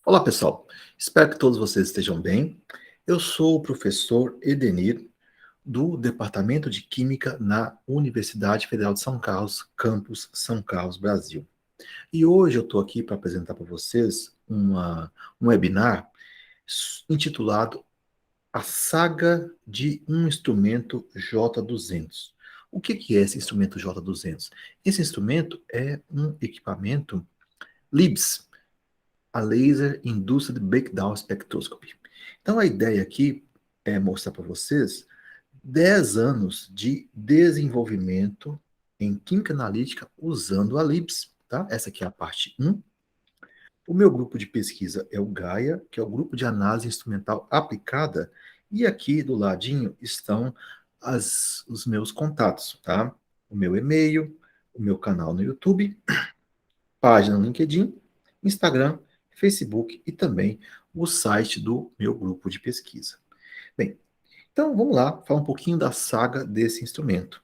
Olá, pessoal. Espero que todos vocês estejam bem. Eu sou o professor Edenir, do Departamento de Química na Universidade Federal de São Carlos, campus São Carlos, Brasil. E hoje eu estou aqui para apresentar para vocês um webinar intitulado A Saga de um Instrumento J200. O que é esse instrumento J200? Esse instrumento é um equipamento LIBS, a Laser Induced Breakdown Spectroscopy. Então, a ideia aqui é mostrar para vocês 10 anos de desenvolvimento em química analítica usando a LIBS. Tá? Essa aqui é a parte 1. O meu grupo de pesquisa é o Gaia, que é o grupo de análise instrumental aplicada, e aqui do ladinho estão os meus contatos, tá? O meu e-mail, o meu canal no YouTube, página no LinkedIn, Instagram, Facebook e também o site do meu grupo de pesquisa. Bem, então vamos lá falar um pouquinho da saga desse instrumento.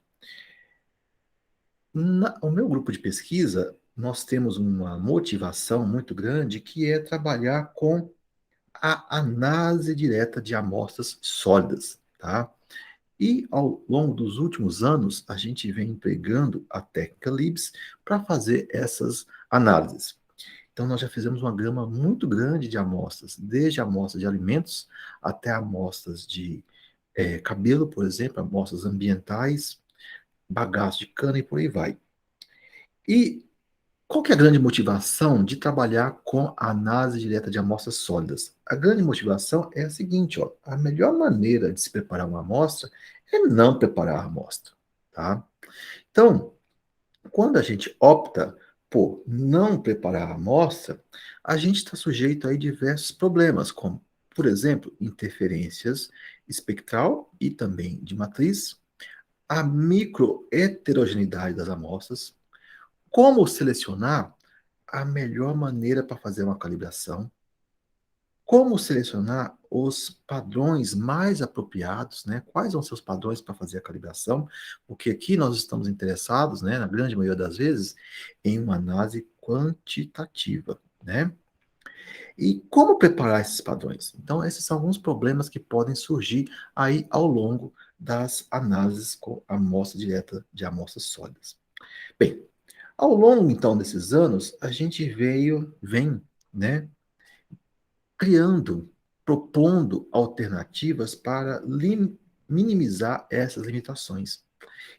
No meu grupo de pesquisa, nós temos uma motivação muito grande que é trabalhar com a análise direta de amostras sólidas, tá? E ao longo dos últimos anos, a gente vem empregando a técnica LIBS para fazer essas análises. Então, nós já fizemos uma gama muito grande de amostras, desde amostras de alimentos até amostras de cabelo, por exemplo, amostras ambientais, bagaço de cana e por aí vai. E qual que é a grande motivação de trabalhar com a análise direta de amostras sólidas? A grande motivação é a seguinte, ó, a melhor maneira de se preparar uma amostra é não preparar a amostra, tá? Então, quando a gente opta por não preparar a amostra, a gente está sujeito a diversos problemas, como, por exemplo, interferências espectral e também de matriz, a microheterogeneidade das amostras, como selecionar a melhor maneira para fazer uma calibração, como selecionar os padrões mais apropriados, né? Quais vão ser os padrões para fazer a calibração? Porque aqui nós estamos interessados, né, na grande maioria das vezes, em uma análise quantitativa, né? E como preparar esses padrões? Então, esses são alguns problemas que podem surgir aí ao longo das análises com amostra direta de amostras sólidas. Bem, ao longo então desses anos, a gente vem, né, criando, propondo alternativas para minimizar essas limitações.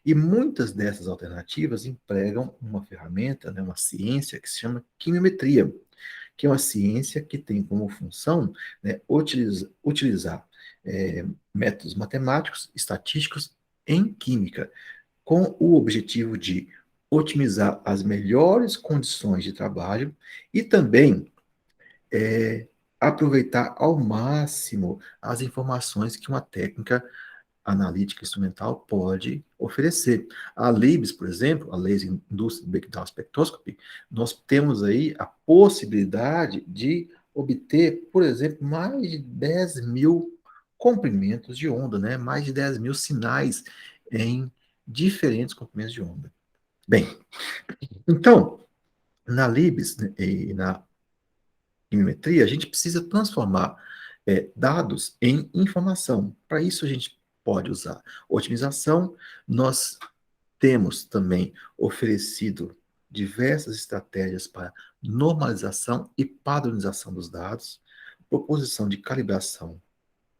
E muitas dessas alternativas empregam uma ferramenta, né, uma ciência que se chama quimiometria, que é uma ciência que tem como função, né, utilizar métodos matemáticos, estatísticos em química, com o objetivo de otimizar as melhores condições de trabalho e também é, aproveitar ao máximo as informações que uma técnica analítica instrumental pode oferecer. A LIBS, por exemplo, a Laser Induced Breakdown Spectroscopy, nós temos aí a possibilidade de obter, por exemplo, mais de 10 mil comprimentos de onda, né? Mais de 10 mil sinais em diferentes comprimentos de onda. Bem, então, na LIBS, né, e na quimiometria, a gente precisa transformar dados em informação. Para isso, a gente pode usar otimização. Nós temos também oferecido diversas estratégias para normalização e padronização dos dados, proposição de calibração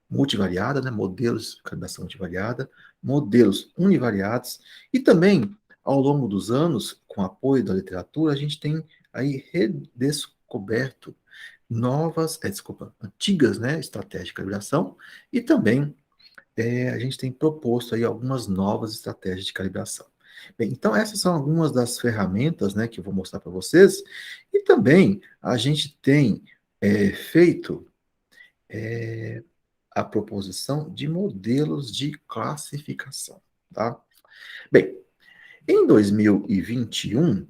multivariada, né, modelos de calibração multivariada, modelos univariados, e também, ao longo dos anos, com apoio da literatura, a gente tem aí redescoberto antigas, né, estratégias de calibração, e também a gente tem proposto aí algumas novas estratégias de calibração. Bem, então essas são algumas das ferramentas, né, que eu vou mostrar para vocês, e também a gente tem feito a proposição de modelos de classificação, tá? Bem, em 2021,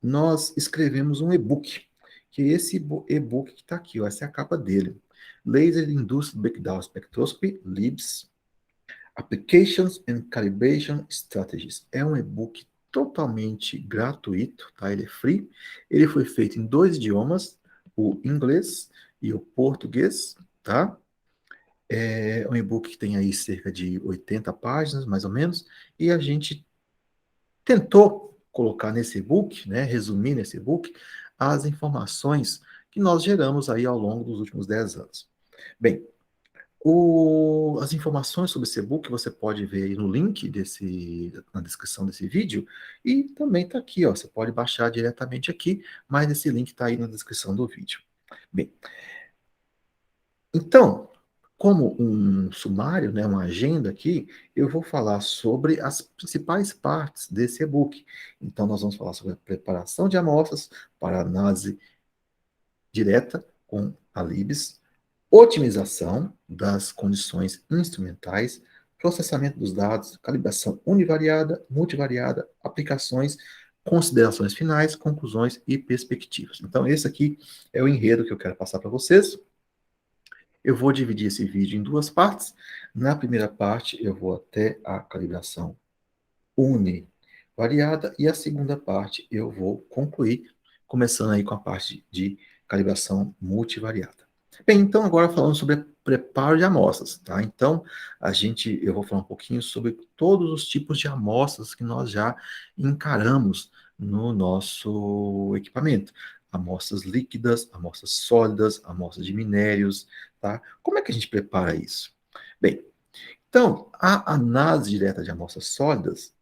nós escrevemos um e-book, que é esse e-book que está aqui, ó, essa é a capa dele. Laser Induced Breakdown Spectroscopy, LIBS, Applications and Calibration Strategies. É um e-book totalmente gratuito, tá? Ele é free. Ele foi feito em dois idiomas, o inglês e o português, tá? É um e-book que tem aí cerca de 80 páginas, mais ou menos, e a gente tentou colocar nesse e-book, né, resumir nesse e-book, as informações que nós geramos aí ao longo dos últimos 10 anos. Bem, as informações sobre esse e-book você pode ver aí no link na descrição desse vídeo, e também está aqui, ó, você pode baixar diretamente aqui, mas esse link está aí na descrição do vídeo. Bem, então, como um sumário, né, uma agenda aqui, eu vou falar sobre as principais partes desse e-book. Então, nós vamos falar sobre a preparação de amostras para análise direta com a LIBS, otimização das condições instrumentais, processamento dos dados, calibração univariada, multivariada, aplicações, considerações finais, conclusões e perspectivas. Então, esse aqui é o enredo que eu quero passar para vocês. Eu vou dividir esse vídeo em duas partes. Na primeira parte, eu vou até a calibração univariada e a segunda parte eu vou concluir, começando aí com a parte de calibração multivariada. Bem, então agora falando sobre preparo de amostras, tá? Então, eu vou falar um pouquinho sobre todos os tipos de amostras que nós já encaramos no nosso equipamento. Amostras líquidas, amostras sólidas, amostras de minérios, tá? Como é que a gente prepara isso? Bem, então, a análise direta de amostras sólidas,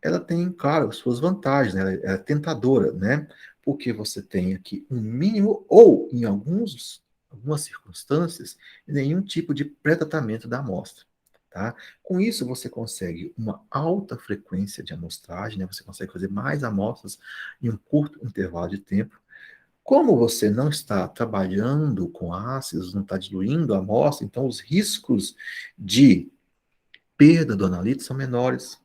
ela tem, claro, suas vantagens, né? Ela é tentadora, né? Porque você tem aqui um mínimo, ou em algumas circunstâncias, nenhum tipo de pré-tratamento da amostra. Tá? Com isso, você consegue uma alta frequência de amostragem, né? Você consegue fazer mais amostras em um curto intervalo de tempo. Como você não está trabalhando com ácidos, não está diluindo a amostra, então os riscos de perda do analito são menores,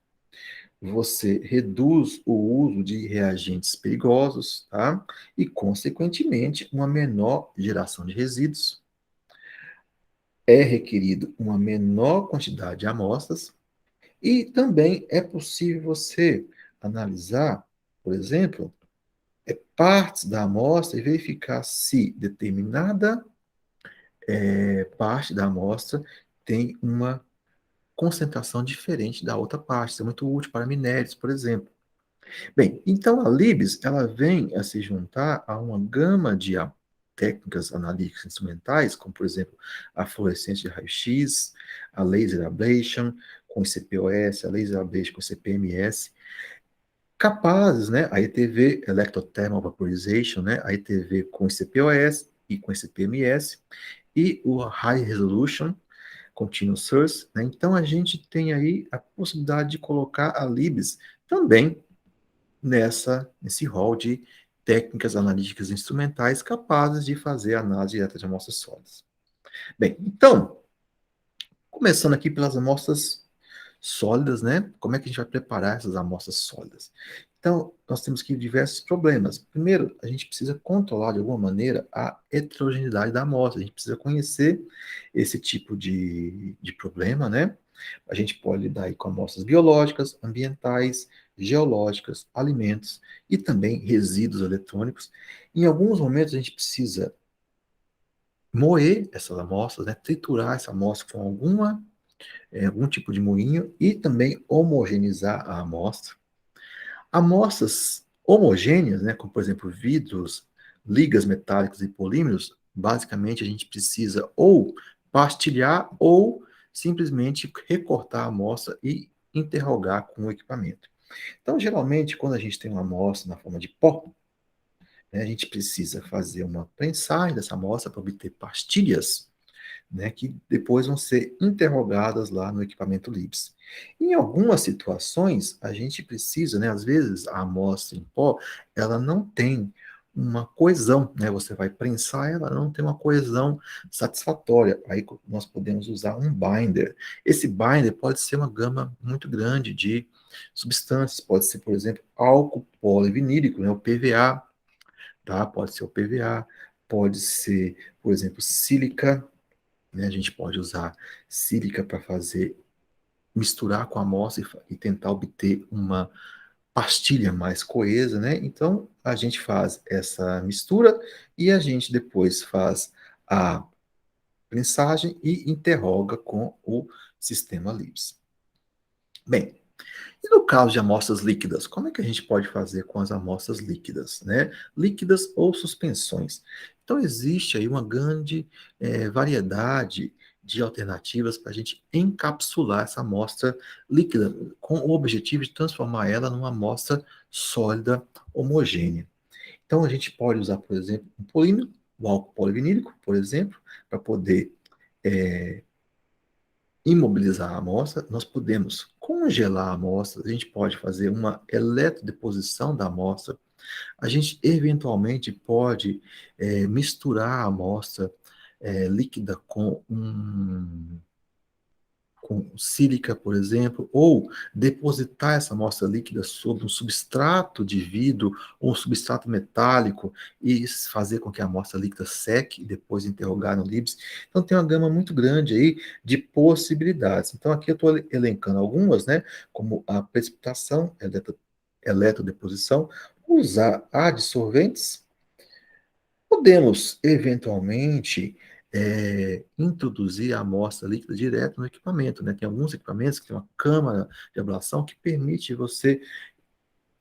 você reduz o uso de reagentes perigosos, tá? E, consequentemente, uma menor geração de resíduos. É requerido uma menor quantidade de amostras e também é possível você analisar, por exemplo, partes da amostra e verificar se determinada parte da amostra tem uma concentração diferente da outra parte. Isso é muito útil para minérios, por exemplo. Bem, então a LIBS ela vem a se juntar a uma gama de técnicas analíticas instrumentais, como por exemplo a fluorescência de raio-x, a laser ablation com CPOS, a laser ablation com CPMS, capazes, né, a ETV, Electrothermal Vaporization, né, a ETV com CPOS e com CPMS, e o High Resolution Continuous Source, né? Então a gente tem aí a possibilidade de colocar a LIBS também nesse rol de técnicas analíticas instrumentais capazes de fazer análise direta de amostras sólidas. Bem, então, começando aqui pelas amostras sólidas, né? Como é que a gente vai preparar essas amostras sólidas? Então, nós temos aqui diversos problemas. Primeiro, a gente precisa controlar de alguma maneira a heterogeneidade da amostra. A gente precisa conhecer esse tipo de problema, né? A gente pode lidar aí com amostras biológicas, ambientais, geológicas, alimentos e também resíduos eletrônicos. Em alguns momentos, a gente precisa moer essas amostras, né? Triturar essa amostra com algum tipo de moinho e também homogeneizar a amostra. Amostras homogêneas, né, como por exemplo vidros, ligas metálicas e polímeros, basicamente a gente precisa ou pastilhar ou simplesmente recortar a amostra e interrogar com o equipamento. Então, geralmente, quando a gente tem uma amostra na forma de pó, né, a gente precisa fazer uma prensagem dessa amostra para obter pastilhas, né, que depois vão ser interrogadas lá no equipamento LIBS. Em algumas situações, a gente precisa, né, às vezes a amostra em pó, ela não tem uma coesão, né, você vai prensar, ela não tem uma coesão satisfatória. Aí nós podemos usar um binder. Esse binder pode ser uma gama muito grande de substâncias, pode ser, por exemplo, álcool polivinílico, né, o PVA, tá? Pode ser o PVA, pode ser, por exemplo, sílica, né? A gente pode usar sílica para misturar com a amostra e tentar obter uma pastilha mais coesa, né? Então, a gente faz essa mistura e a gente depois faz a prensagem e interroga com o sistema LIBS. Bem, e no caso de amostras líquidas, como é que a gente pode fazer com as amostras líquidas, né? Líquidas ou suspensões. Então, existe aí uma grande variedade de alternativas para a gente encapsular essa amostra líquida, com o objetivo de transformar ela numa amostra sólida, homogênea. Então, a gente pode usar, por exemplo, um polímero, o álcool polivinílico, por exemplo, para poder imobilizar a amostra, nós podemos congelar a amostra, a gente pode fazer uma eletrodeposição da amostra, a gente eventualmente pode misturar a amostra líquida com sílica, por exemplo, ou depositar essa amostra líquida sobre um substrato de vidro ou um substrato metálico e fazer com que a amostra líquida seque e depois interrogar no LIBS. Então tem uma gama muito grande aí de possibilidades. Então aqui eu estou elencando algumas, né, como a precipitação, eletrodeposição, usar adsorventes. Podemos, eventualmente, introduzir a amostra líquida direto no equipamento, né? Tem alguns equipamentos que tem uma câmara de ablação que permite você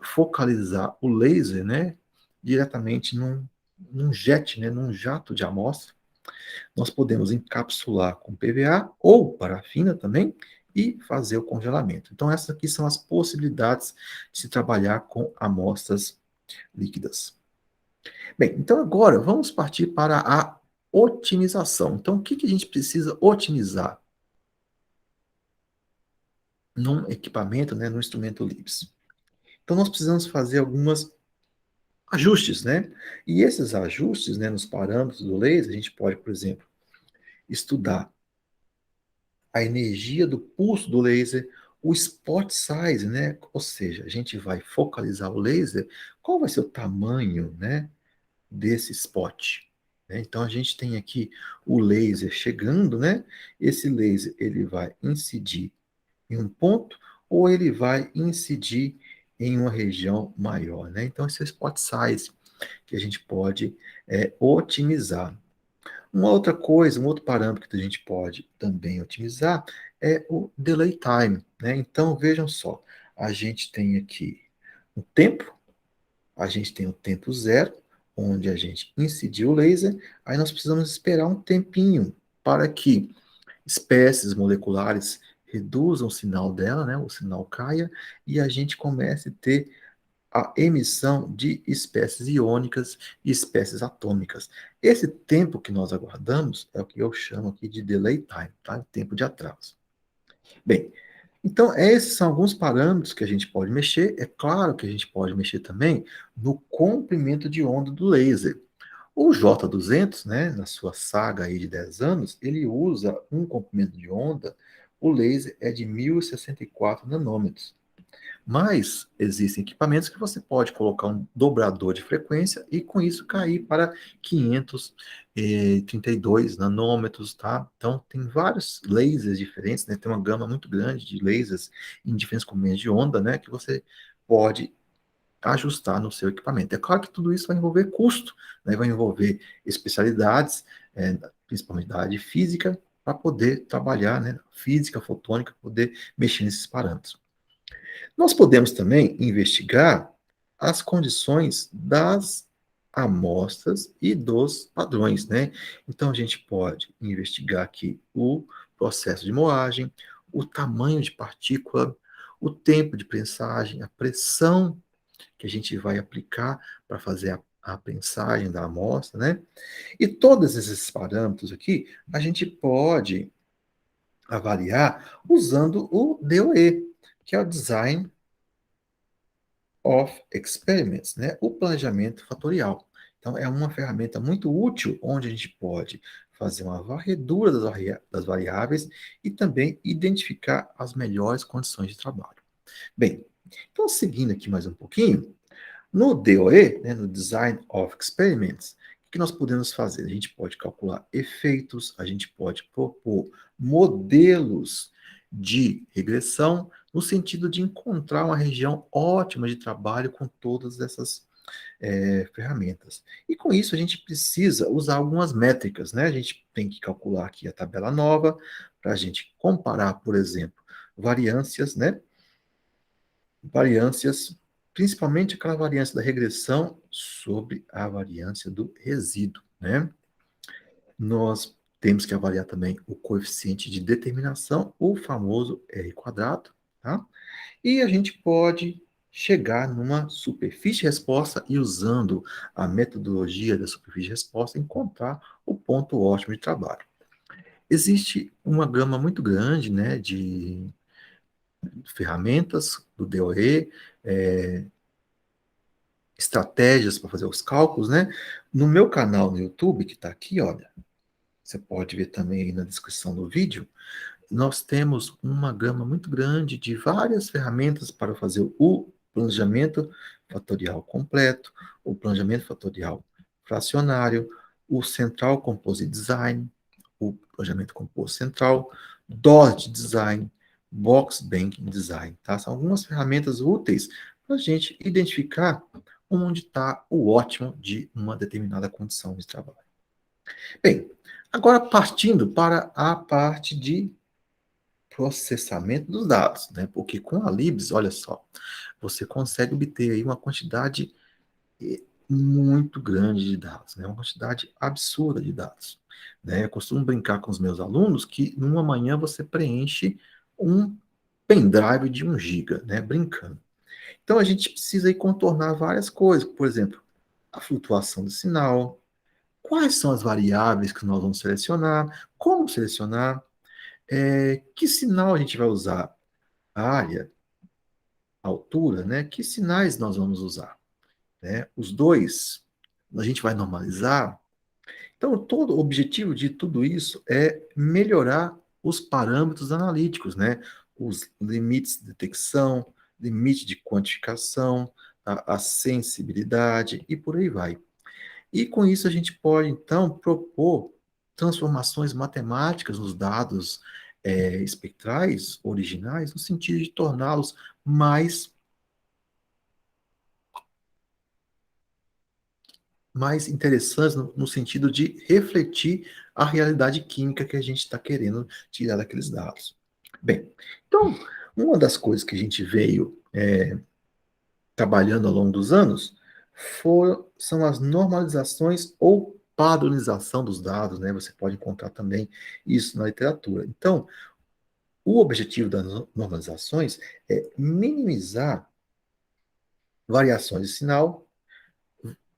focalizar o laser, né, diretamente num jet, né, num jato de amostra. Nós podemos encapsular com PVA ou parafina também e fazer o congelamento. Então, essas aqui são as possibilidades de se trabalhar com amostras líquidas. Bem, então agora vamos partir para a otimização. Então, o que que a gente precisa otimizar num equipamento, né, num instrumento LIBS? Então, nós precisamos fazer alguns ajustes, né? E esses ajustes, né, nos parâmetros do laser, a gente pode, por exemplo, estudar a energia do pulso do laser, o spot size, né? Ou seja, a gente vai focalizar o laser, qual vai ser o tamanho, né, desse spot. Né? Então a gente tem aqui o laser chegando, né? Esse laser ele vai incidir em um ponto ou ele vai incidir em uma região maior, né? Então esse é o spot size que a gente pode otimizar. Uma outra coisa, um outro parâmetro que a gente pode também otimizar é o delay time, né? Então vejam só, a gente tem aqui o tempo, a gente tem o tempo zero, onde a gente incidiu o laser, aí nós precisamos esperar um tempinho para que espécies moleculares reduzam o sinal dela, né, o sinal caia, e a gente comece a ter a emissão de espécies iônicas e espécies atômicas. Esse tempo que nós aguardamos é o que eu chamo aqui de delay time, tá? Tempo de atraso. Bem, então, esses são alguns parâmetros que a gente pode mexer. É claro que a gente pode mexer também no comprimento de onda do laser. O J200, né, na sua saga aí de 10 anos, ele usa um comprimento de onda, o laser é de 1064 nanômetros. Mas existem equipamentos que você pode colocar um dobrador de frequência e com isso cair para 532 nanômetros, tá? Então tem vários lasers diferentes, né? Tem uma gama muito grande de lasers em diferentes comprimentos de onda, né? Que você pode ajustar no seu equipamento. É claro que tudo isso vai envolver custo, né? Vai envolver especialidades, principalmente da área de física, para poder trabalhar, né? Física, fotônica, poder mexer nesses parâmetros. Nós podemos também investigar as condições das amostras e dos padrões, né? Então, a gente pode investigar aqui o processo de moagem, o tamanho de partícula, o tempo de prensagem, a pressão que a gente vai aplicar para fazer a prensagem da amostra, né? E todos esses parâmetros aqui, a gente pode avaliar usando o DOE, que é o Design of Experiments, né? O planejamento fatorial. Então, é uma ferramenta muito útil onde a gente pode fazer uma varredura das variáveis e também identificar as melhores condições de trabalho. Bem, então, seguindo aqui mais um pouquinho, no DOE, né, no Design of Experiments, o que nós podemos fazer? A gente pode calcular efeitos, a gente pode propor modelos de regressão, no sentido de encontrar uma região ótima de trabalho com todas essas ferramentas. E com isso a gente precisa usar algumas métricas, né? A gente tem que calcular aqui a tabela nova para a gente comparar, por exemplo, variâncias, né? Variâncias, principalmente aquela variância da regressão sobre a variância do resíduo, né? Nós temos que avaliar também o coeficiente de determinação, o famoso R quadrado, tá? E a gente pode chegar numa superfície de resposta e, usando a metodologia da superfície de resposta, encontrar o ponto ótimo de trabalho. Existe uma gama muito grande, né, de ferramentas do DOE, estratégias para fazer os cálculos, né? No meu canal no YouTube, que está aqui, olha, você pode ver também aí na descrição do vídeo, nós temos uma gama muito grande de várias ferramentas para fazer o planejamento fatorial completo, o planejamento fatorial fracionário, o Central Composite Design, o planejamento composto central, Dot Design, Box Banking Design. Tá? São algumas ferramentas úteis para a gente identificar onde está o ótimo de uma determinada condição de trabalho. Bem, agora partindo para a parte de processamento dos dados, né? Porque com a Libs, olha só, você consegue obter aí uma quantidade muito grande de dados, né? Uma quantidade absurda de dados, né? Eu costumo brincar com os meus alunos que numa manhã você preenche um pendrive de 1 GB, né? Brincando. Então a gente precisa aí contornar várias coisas, por exemplo, a flutuação do sinal, quais são as variáveis que nós vamos selecionar, como selecionar, que sinal a gente vai usar, a área, a altura, né? Que sinais nós vamos usar, né? Os dois, a gente vai normalizar. Então, todo o objetivo de tudo isso é melhorar os parâmetros analíticos, né? Os limites de detecção, limite de quantificação, a sensibilidade e por aí vai. E com isso a gente pode, então, propor transformações matemáticas nos dados espectrais originais, no sentido de torná-los mais interessantes no sentido de refletir a realidade química que a gente está querendo tirar daqueles dados. Bem, então, uma das coisas que a gente veio trabalhando ao longo dos anos são as normalizações ou padronização dos dados, né? Você pode encontrar também isso na literatura. Então, o objetivo das normalizações é minimizar variações de sinal,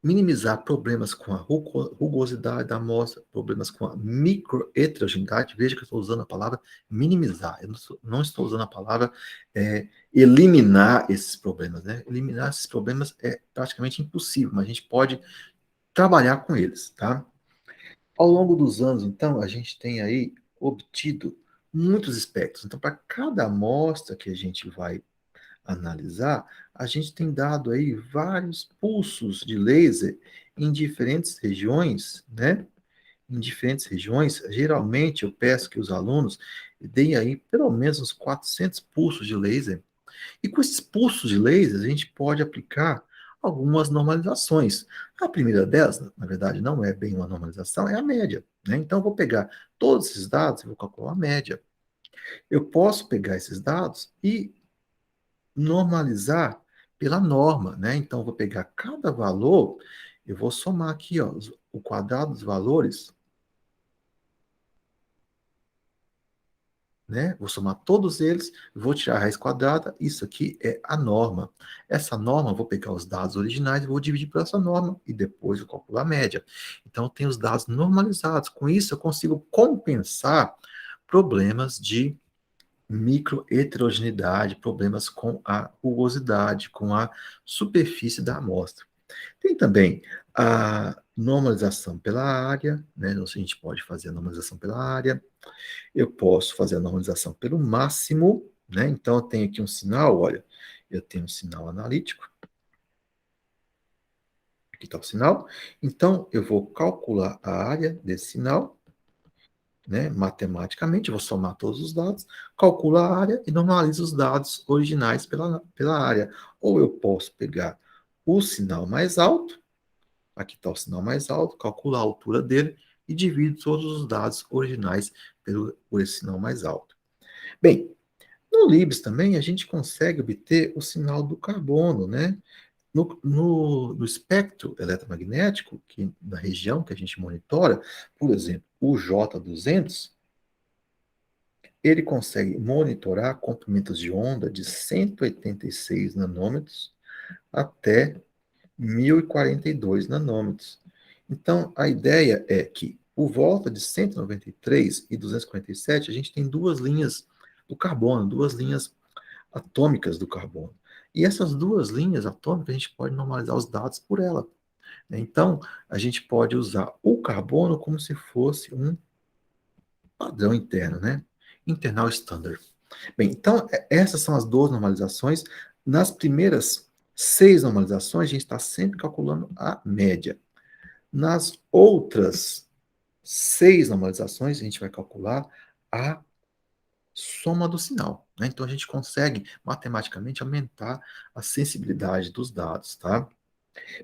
minimizar problemas com a rugosidade da amostra, problemas com a microheterogeneidade. Veja que eu estou usando a palavra minimizar, eu não estou usando a palavra eliminar esses problemas, né? Eliminar esses problemas é praticamente impossível, mas a gente pode trabalhar com eles, tá? Ao longo dos anos, então, a gente tem aí obtido muitos espectros. Então, para cada amostra que a gente vai analisar, a gente tem dado aí vários pulsos de laser em diferentes regiões, né? Em diferentes regiões. Geralmente, eu peço que os alunos deem aí pelo menos uns 400 pulsos de laser. E com esses pulsos de laser, a gente pode aplicar algumas normalizações. A primeira delas, na verdade, não é bem uma normalização, é a média, né? Então, eu vou pegar todos esses dados e vou calcular a média. Eu posso pegar esses dados e normalizar pela norma, né? Então, eu vou pegar cada valor, eu vou somar aqui, ó, o quadrado dos valores, né? Vou somar todos eles, vou tirar a raiz quadrada, isso aqui é a norma. Essa norma, eu vou pegar os dados originais, vou dividir por essa norma e depois eu calculo a média. Então, eu tenho os dados normalizados. Com isso, eu consigo compensar problemas de microheterogeneidade, problemas com a rugosidade, com a superfície da amostra. Tem também a normalização pela área, né? Então, a gente pode fazer a normalização pela área. Eu posso fazer a normalização pelo máximo, né? Então, eu tenho aqui um sinal, olha, eu tenho um sinal analítico, aqui está o sinal. Então, eu vou calcular a área desse sinal, né? Matematicamente, eu vou somar todos os dados, calculo a área e normalizo os dados originais pela área. Ou eu posso pegar o sinal mais alto, aqui está o sinal mais alto, calcula a altura dele e divide todos os dados originais por esse sinal mais alto. Bem, no Libs também a gente consegue obter o sinal do carbono, né? No espectro eletromagnético, da região que a gente monitora, por exemplo, o J200, ele consegue monitorar comprimentos de onda de 186 nanômetros até 1042 nanômetros. Então, a ideia é que, por volta de 193 e 247, a gente tem duas linhas do carbono, duas linhas atômicas do carbono. E essas duas linhas atômicas, a gente pode normalizar os dados por ela. Então, a gente pode usar o carbono como se fosse um padrão interno, né? Internal Standard. Bem, então, essas são as duas normalizações. Nas primeiras 6 normalizações, a gente está sempre calculando a média. Nas outras 6 normalizações, a gente vai calcular a soma do sinal. Né? Então, a gente consegue, matematicamente, aumentar a sensibilidade dos dados, tá?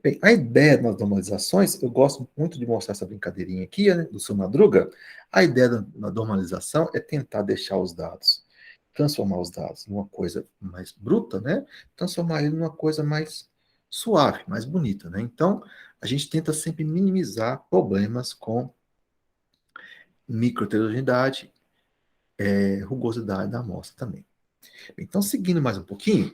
Bem, a ideia das normalizações, eu gosto muito de mostrar essa brincadeirinha aqui, né, do seu Madruga. A ideia da normalização é tentar deixar os dados, transformar os dados numa coisa mais bruta, né? Transformar ele numa coisa mais suave, mais bonita, né? Então, a gente tenta sempre minimizar problemas com microheterogeneidade, rugosidade da amostra também. Então, seguindo mais um pouquinho,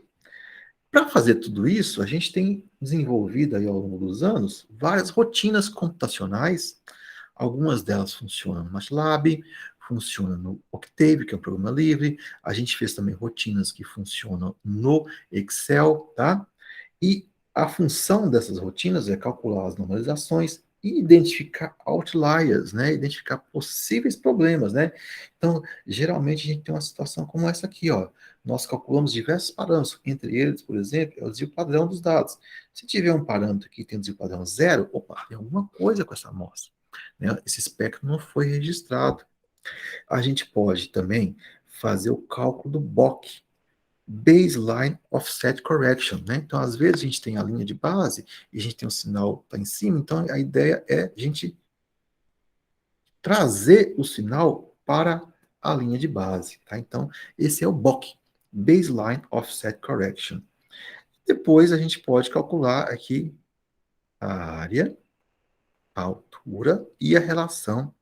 para fazer tudo isso, a gente tem desenvolvido aí ao longo dos anos várias rotinas computacionais. Algumas delas funcionam no MATLAB, funcionam no Octave, que é um programa livre. A gente fez também rotinas que funcionam no Excel, tá? E a função dessas rotinas é calcular as normalizações e identificar outliers, né? Identificar possíveis problemas, né? Então, geralmente a gente tem uma situação como essa aqui, ó. Nós calculamos diversos parâmetros, entre eles, por exemplo, é o desvio padrão dos dados. Se tiver um parâmetro que tem um desvio padrão zero, opa, tem alguma coisa com essa amostra, né? Esse espectro não foi registrado. A gente pode também fazer o cálculo do BOC, Baseline Offset Correction, né? Então, às vezes a gente tem a linha de base e a gente tem o sinal tá em cima, então a ideia é a gente trazer o sinal para a linha de base, tá? Então, esse é o BOC, Baseline Offset Correction. Depois a gente pode calcular aqui a área, a altura e a relação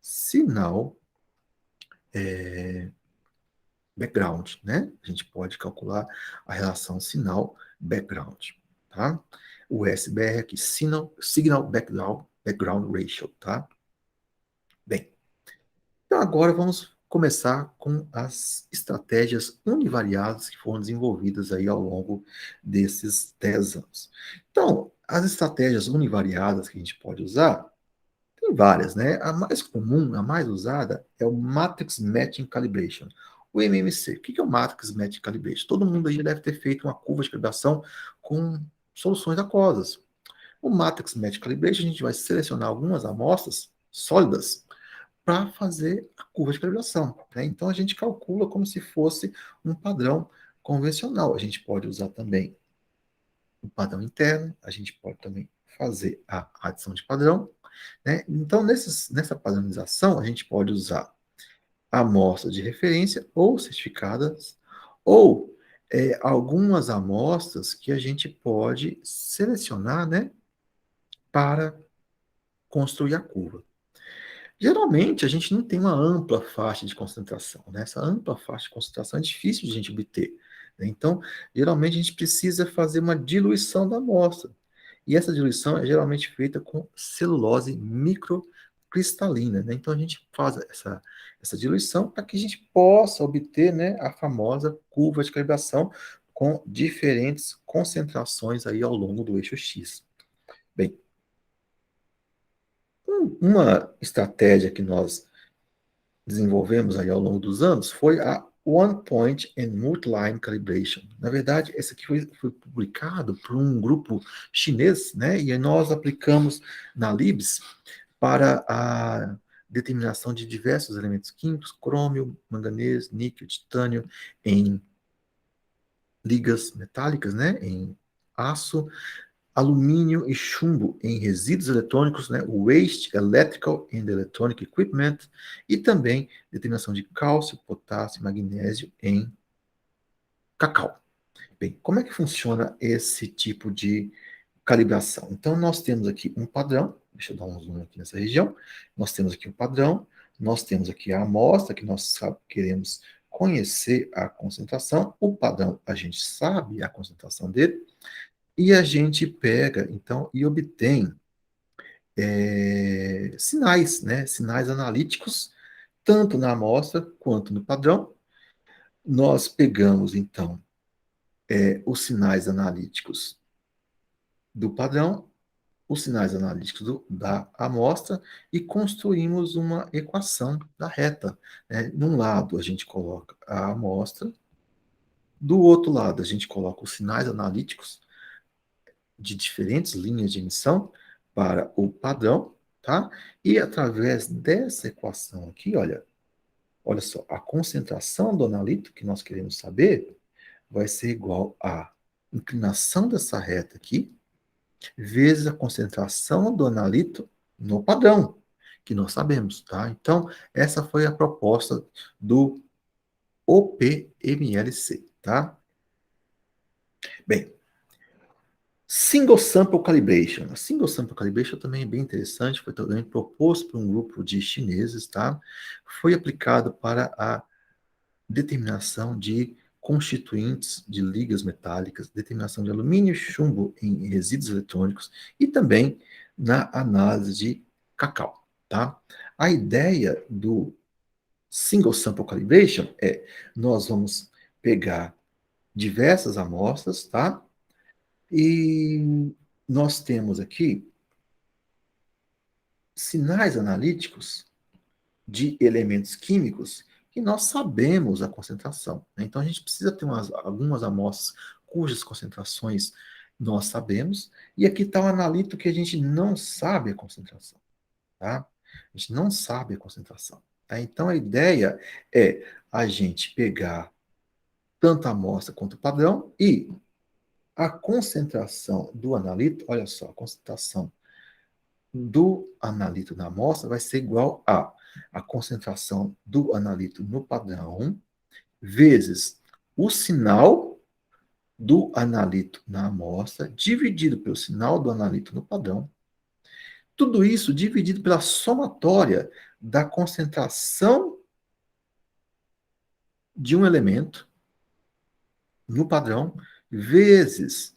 sinal background, né? A gente pode calcular a relação sinal background, tá? O SBR aqui, Signal Background Ratio, tá? Bem, então agora vamos começar com as estratégias univariadas que foram desenvolvidas aí ao longo desses 10 anos. Então, as estratégias univariadas que a gente pode usar, tem várias, né? A mais comum, a mais usada, é o Matrix Matching Calibration, o MMC. O que é o Matrix Matching Calibration? Todo mundo aí já deve ter feito uma curva de calibração com soluções aquosas. O Matrix Matching Calibration, a gente vai selecionar algumas amostras sólidas para fazer a curva de calibração, né? Então, a gente calcula como se fosse um padrão convencional. A gente pode usar também o padrão interno, a gente pode também fazer a adição de padrão, né? Então, nessa padronização, a gente pode usar amostras de referência ou certificadas, ou algumas amostras que a gente pode selecionar, né, para construir a curva. Geralmente, a gente não tem uma ampla faixa de concentração, né? Essa ampla faixa de concentração é difícil de a gente obter, né? Então, geralmente, a gente precisa fazer uma diluição da amostra. E essa diluição é geralmente feita com celulose microcristalina, né? Então, a gente faz essa diluição para que a gente possa obter, né, a famosa curva de calibração com diferentes concentrações aí ao longo do eixo X. Bem, uma estratégia que nós desenvolvemos aí ao longo dos anos foi a One Point and Multiline Calibration. Na verdade, esse aqui foi publicado por um grupo chinês, né? E nós aplicamos na Libs para a determinação de diversos elementos químicos, crômio, manganês, níquel, titânio, em ligas metálicas, né? Em aço, alumínio e chumbo em resíduos eletrônicos, né, Waste Electrical and Electronic Equipment, e também determinação de cálcio, potássio e magnésio em cacau. Bem, como é que funciona esse tipo de calibração? Então, nós temos aqui um padrão, deixa eu dar um zoom aqui nessa região, nós temos aqui um padrão, nós temos aqui a amostra, que nós queremos conhecer a concentração, o padrão a gente sabe a concentração dele, e a gente pega, então, e obtém sinais, né? Sinais analíticos, tanto na amostra quanto no padrão. Nós pegamos, então, os sinais analíticos do padrão, os sinais analíticos da amostra e construímos uma equação da reta, né? Num lado a gente coloca a amostra, do outro lado a gente coloca os sinais analíticos de diferentes linhas de emissão para o padrão, tá? E através dessa equação aqui, olha só, a concentração do analito que nós queremos saber vai ser igual à inclinação dessa reta aqui, vezes a concentração do analito no padrão, que nós sabemos, tá? Então, essa foi a proposta do OPMLC, tá? Bem, Single Sample Calibration. A Single Sample Calibration também é bem interessante, foi também proposto por um grupo de chineses, tá? Foi aplicado para a determinação de constituintes de ligas metálicas, determinação de alumínio e chumbo em resíduos eletrônicos e também na análise de cacau, tá? A ideia do Single Sample Calibration é nós vamos pegar diversas amostras, tá? E nós temos aqui sinais analíticos de elementos químicos que nós sabemos a concentração, né? Então a gente precisa ter algumas amostras cujas concentrações nós sabemos, e aqui está o analito que a gente não sabe a concentração, tá? A gente não sabe a concentração, tá? Então a ideia é a gente pegar tanto a amostra quanto o padrão e a concentração do analito, olha só, a concentração do analito na amostra vai ser igual a concentração do analito no padrão vezes o sinal do analito na amostra dividido pelo sinal do analito no padrão. Tudo isso dividido pela somatória da concentração de um elemento no padrão vezes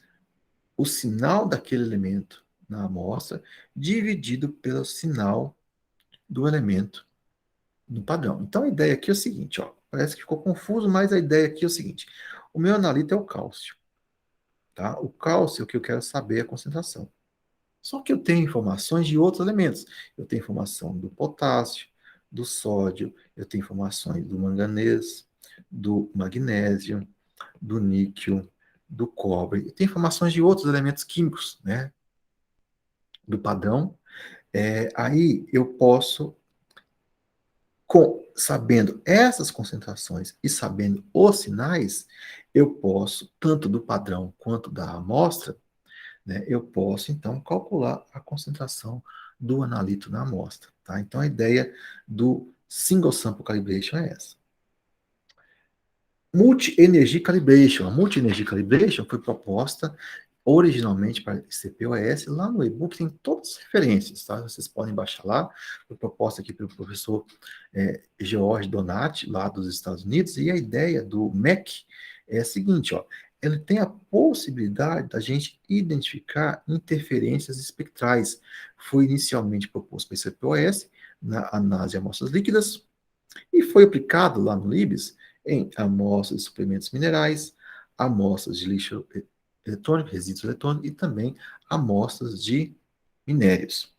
o sinal daquele elemento na amostra dividido pelo sinal do elemento no padrão. Então a ideia aqui é o seguinte, ó, parece que ficou confuso, mas a ideia aqui é o seguinte: o meu analito é o cálcio, tá? O cálcio é o que eu quero saber a concentração. Só que eu tenho informações de outros elementos. Eu tenho informação do potássio, do sódio, eu tenho informações do manganês, do magnésio, do níquel, do cobre. Eu tenho informações de outros elementos químicos, né? Do padrão. Aí eu posso, sabendo essas concentrações e sabendo os sinais, eu posso, tanto do padrão quanto da amostra, né, eu posso, então, calcular a concentração do analito na amostra. Tá? Então, a ideia do Single Sample Calibration é essa. Multi-Energy Calibration. A Multi-Energy Calibration foi proposta originalmente para CPOS. Lá no e-book tem todas as referências, tá? Vocês podem baixar lá. Foi proposta aqui pelo professor George Donati, lá dos Estados Unidos. E a ideia do MEC é a seguinte, ó. Ele tem a possibilidade da gente identificar interferências espectrais. Foi inicialmente proposto para CPOS, na análise de amostras líquidas, e foi aplicado lá no LIBS em amostras de suplementos minerais, amostras de lixo eletrônico, resíduos eletrônicos e também amostras de minérios.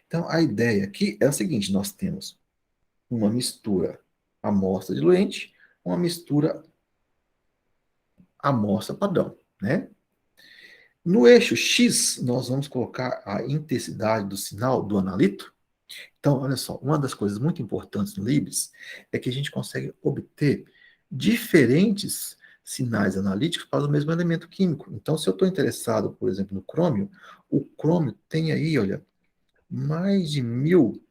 Então, a ideia aqui é a seguinte: nós temos uma mistura amostra diluente, uma mistura amostra padrão, né? No eixo X, nós vamos colocar a intensidade do sinal do analito. Então, olha só, uma das coisas muito importantes no LIBS é que a gente consegue obter diferentes sinais analíticos para o mesmo elemento químico. Então, se eu estou interessado, por exemplo, no crômio, o crômio tem aí, olha, mais de 1.000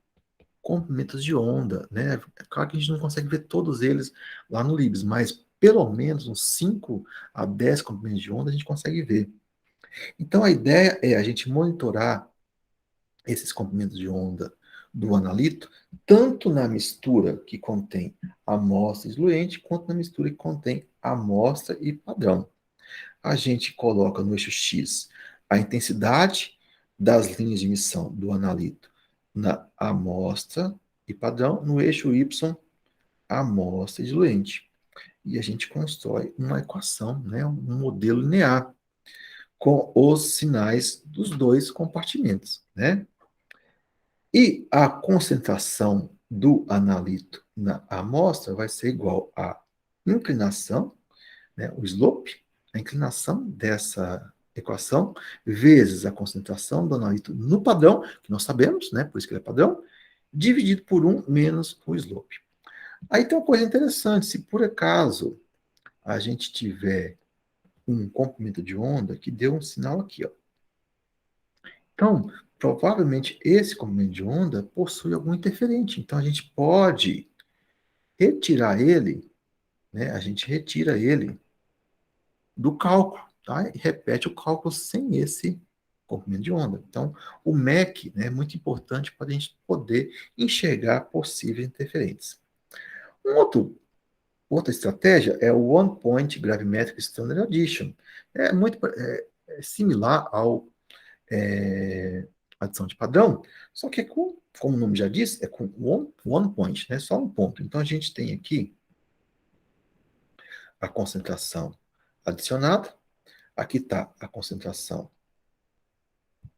comprimentos de onda, né? É claro que a gente não consegue ver todos eles lá no Libs, mas pelo menos uns 5 a 10 comprimentos de onda a gente consegue ver. Então, a ideia é a gente monitorar esses comprimentos de onda do analito, tanto na mistura que contém amostra diluente, quanto na mistura que contém amostra e padrão. A gente coloca no eixo X a intensidade das linhas de emissão do analito na amostra e padrão, no eixo Y, amostra e diluente. E a gente constrói uma equação, né, um modelo linear, com os sinais dos dois compartimentos, né? E a concentração do analito na amostra vai ser igual à inclinação, né, o slope, a inclinação dessa equação, vezes a concentração do analito no padrão, que nós sabemos, né, por isso que ele é padrão, dividido por 1 menos o slope. Aí tem uma coisa interessante, se por acaso a gente tiver um comprimento de onda que deu um sinal aqui, ó. Então, provavelmente esse comprimento de onda possui algum interferente. Então, a gente pode retirar ele, né? A gente retira ele do cálculo, tá? E repete o cálculo sem esse comprimento de onda. Então, o MEC, né, é muito importante para a gente poder enxergar possíveis interferentes. Outra estratégia é o One Point Gravimetric Standard Addition. É similar ao adição de padrão, só que como o nome já diz, é com one point, né? Só um ponto. Então a gente tem aqui a concentração adicionada, aqui está a concentração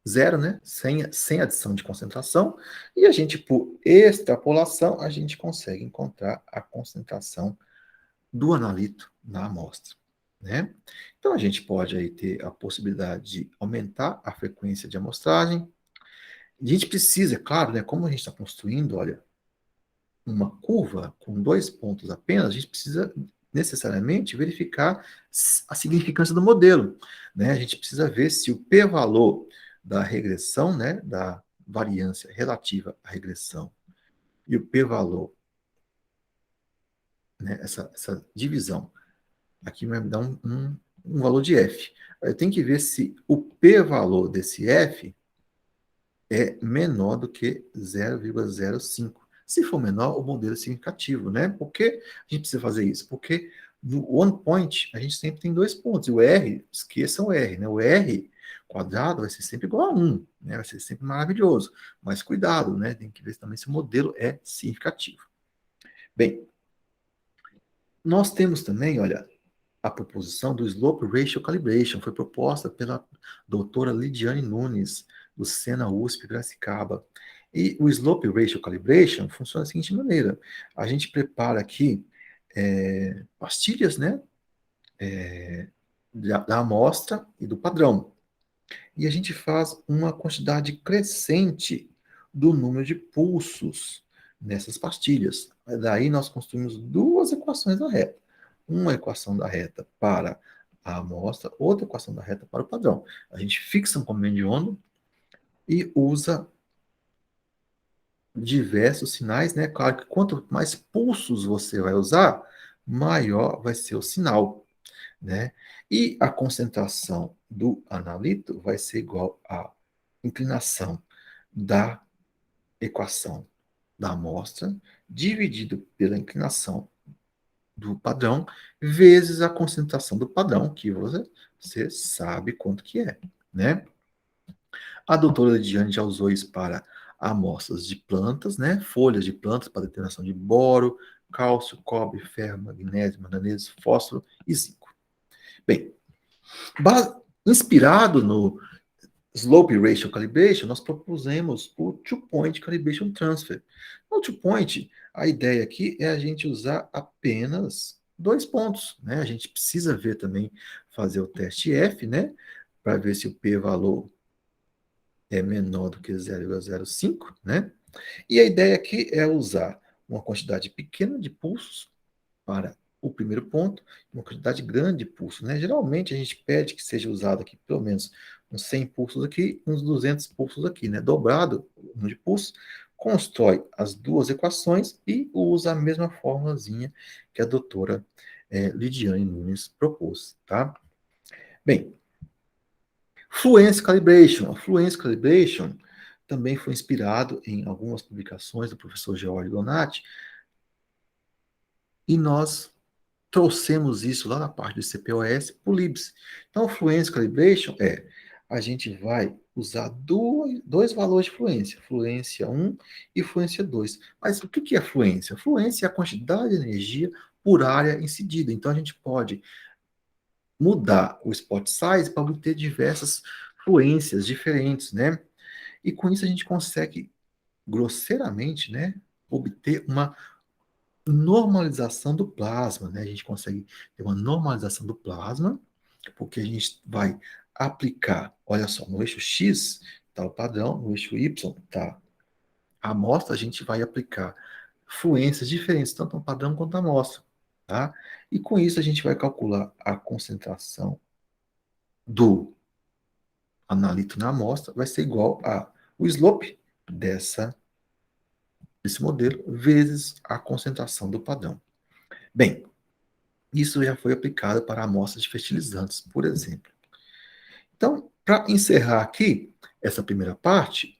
zero, né? Sem adição de concentração, e a gente, por extrapolação, a gente consegue encontrar a concentração do analito na amostra, né? Então a gente pode aí ter a possibilidade de aumentar a frequência de amostragem. A gente precisa, é claro, né? Como a gente está construindo, olha, uma curva com 2 pontos apenas, a gente precisa necessariamente verificar a significância do modelo, né? A gente precisa ver se o p-valor da regressão, né, da variância relativa à regressão e o p-valor, né, essa divisão, aqui vai me dar um valor de f. Eu tenho que ver se o p-valor desse f é menor do que 0,05. Se for menor, o modelo é significativo, né? Por que a gente precisa fazer isso? Porque no one point, a gente sempre tem 2 pontos. E o R, esqueçam o R, né? O R quadrado vai ser sempre igual a 1, né? Vai ser sempre maravilhoso. Mas cuidado, né? Tem que ver também se o modelo é significativo. Bem, nós temos também, olha, a proposição do Slope Ratio Calibration, foi proposta pela doutora Lidiane Nunes, do Sena USP Piracicaba. E o Slope Ratio Calibration funciona da seguinte maneira: a gente prepara aqui pastilhas, né, da amostra e do padrão. E a gente faz uma quantidade crescente do número de pulsos nessas pastilhas. Daí nós construímos duas equações da reta. Uma equação da reta para a amostra, outra equação da reta para o padrão. A gente fixa um comprimento de onda e usa diversos sinais, né? Claro que quanto mais pulsos você vai usar, maior vai ser o sinal, né? E a concentração do analito vai ser igual à inclinação da equação da amostra dividido pela inclinação do padrão vezes a concentração do padrão, que você sabe quanto que é, né? A doutora Lidiane já usou isso para amostras de plantas, né? Folhas de plantas para determinação de boro, cálcio, cobre, ferro, magnésio, manganês, fósforo e zinco. Bem, inspirado no Slope Ratio Calibration, nós propusemos o Two-Point Calibration Transfer. No Two-Point, a ideia aqui é a gente usar apenas 2 pontos, né? A gente precisa ver também, fazer o teste F, né? Para ver se o p-valor é menor do que 0,05, né? E a ideia aqui é usar uma quantidade pequena de pulsos para o primeiro ponto, uma quantidade grande de pulsos, né? Geralmente a gente pede que seja usado aqui pelo menos uns 100 pulsos aqui, uns 200 pulsos aqui, né? Dobrado o número de pulsos, constrói as duas equações e usa a mesma formulazinha que a doutora Lidiane Nunes propôs, tá? Bem, Fluence Calibration. A Fluence Calibration também foi inspirado em algumas publicações do professor George Donati, e nós trouxemos isso lá na parte do CPOS para o LIBS. Então, Fluence Calibration a gente vai usar dois valores de fluência, fluência 1 e fluência 2. Mas o que é fluência? Fluência é a quantidade de energia por área incidida. Então, a gente pode mudar o spot size para obter diversas fluências diferentes, né? E com isso a gente consegue, grosseiramente, né, obter uma normalização do plasma, né? A gente consegue ter uma normalização do plasma, porque a gente vai aplicar, olha só, no eixo X está o padrão, no eixo Y está a amostra, a gente vai aplicar fluências diferentes, tanto no padrão quanto na amostra, tá? E com isso a gente vai calcular a concentração do analito na amostra, vai ser igual a o slope desse modelo vezes a concentração do padrão. Bem, isso já foi aplicado para amostras de fertilizantes, por exemplo. Então, para encerrar aqui essa primeira parte,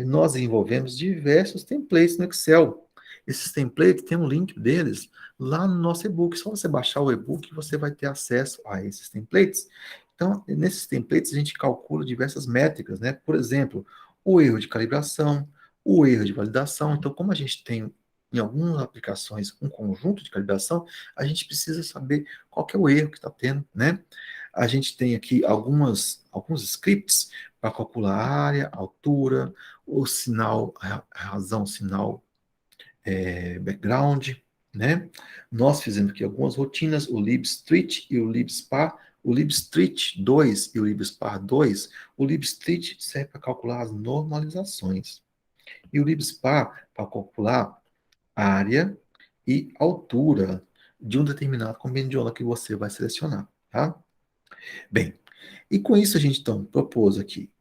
nós desenvolvemos diversos templates no Excel. Esses templates, tem um link deles lá no nosso e-book. Só você baixar o e-book, você vai ter acesso a esses templates. Então, nesses templates, a gente calcula diversas métricas, né? Por exemplo, o erro de calibração, o erro de validação. Então, como a gente tem em algumas aplicações um conjunto de calibração, a gente precisa saber qual que é o erro que está tendo, né? A gente tem aqui alguns scripts para calcular a área, a altura, o sinal, a razão sinal background, né? Nós fizemos aqui algumas rotinas, o libstreet e o libspar. O libstreet 2 e o libspar 2, o libstreet serve para calcular as normalizações. E o libspar para calcular área e altura de um determinado combinado de onda que você vai selecionar, tá? Bem, e com isso a gente então propôs aqui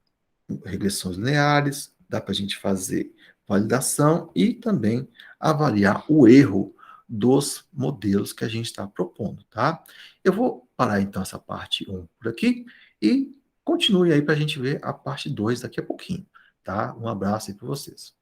regressões lineares, dá para a gente fazer validação e também avaliar o erro dos modelos que a gente está propondo, tá? Eu vou parar então essa parte um por aqui e continue aí para a gente ver a parte 2 daqui a pouquinho, tá? Um abraço aí para vocês.